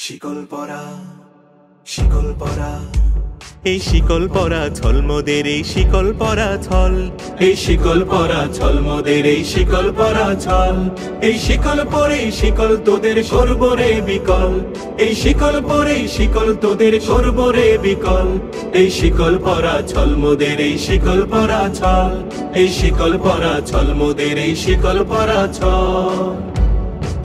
শিকল পরা, শিকল পরা, এই শিকল পরা ছল মোদের, এই শিকল পরা ছল, এই শিকল পরা ছল মোদের, এই শিকল পরা ছল। এই শিকল পরে শিকল তোদের করব রে বিকল, এই শিকল পরে শিকল তোদের করব রে বিকল। এই শিকল পরা ছল মোদের, এই শিকল পরা ছল, এই শিকল পরা ছল মোদের, এই শিকল পরা ছল।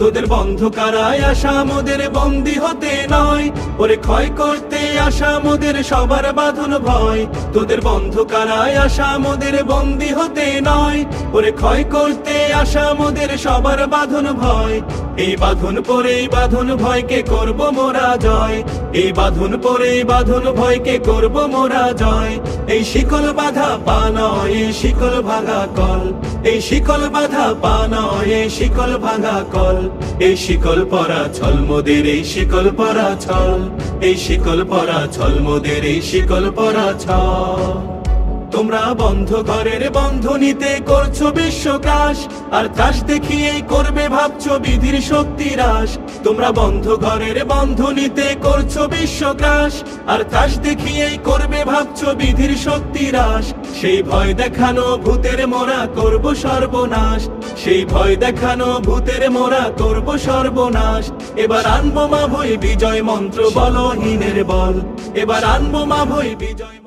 তোদের বন্ধ কারায় আসা মোদের বন্দি হতে নয়, ওরে ক্ষয় করতে আসা মোদের সবার বাঁধন ভয়। তোদের বন্ধ কারায় আসা মোদের বন্দি হতে নয়, ওরে ক্ষয় করতে আসা মোদের সবার বাঁধন ভয়। এই বাঁধন পরে বাঁধন ভয়কে করব মোরা জয়, এই বাঁধন পরে বাঁধন ভয়কে করব মোরা জয়। এই শিকল বাঁধা পা নয়, এই শিকল ভাঙা কল, এই শিকল বাঁধা পা নয়, এই শিকল ভাঙা কল। এই শিকল পরা ছল মোদের, এই শিকল পরা ছল, এই শিকল পরা ছল মোদের, এই শিকল পরা ছল। তোমরা বন্ধ ঘরের বন্ধনীতে করছো বিশ্বগ্রাস, আর ত্রাস দেখিয়ে করবে ভাবছো বিধির শক্তি হ্রাস। তোমরা বন্ধ ঘরের বন্ধনীতে করছো বিশ্বগ্রাস, আর ত্রাস দেখিয়ে করবে ভাবছো বিধির শক্তি হ্রাস। সেই ভয় দেখানো ভূতের মোরা করব সর্বনাশ, সেই ভয় দেখানো ভূতের মোরা করব সর্বনাশ। এবার আনবো মা ভই বিজয় মন্ত্র বলহীনের বল, এবার আনবো মা ভই বিজয়।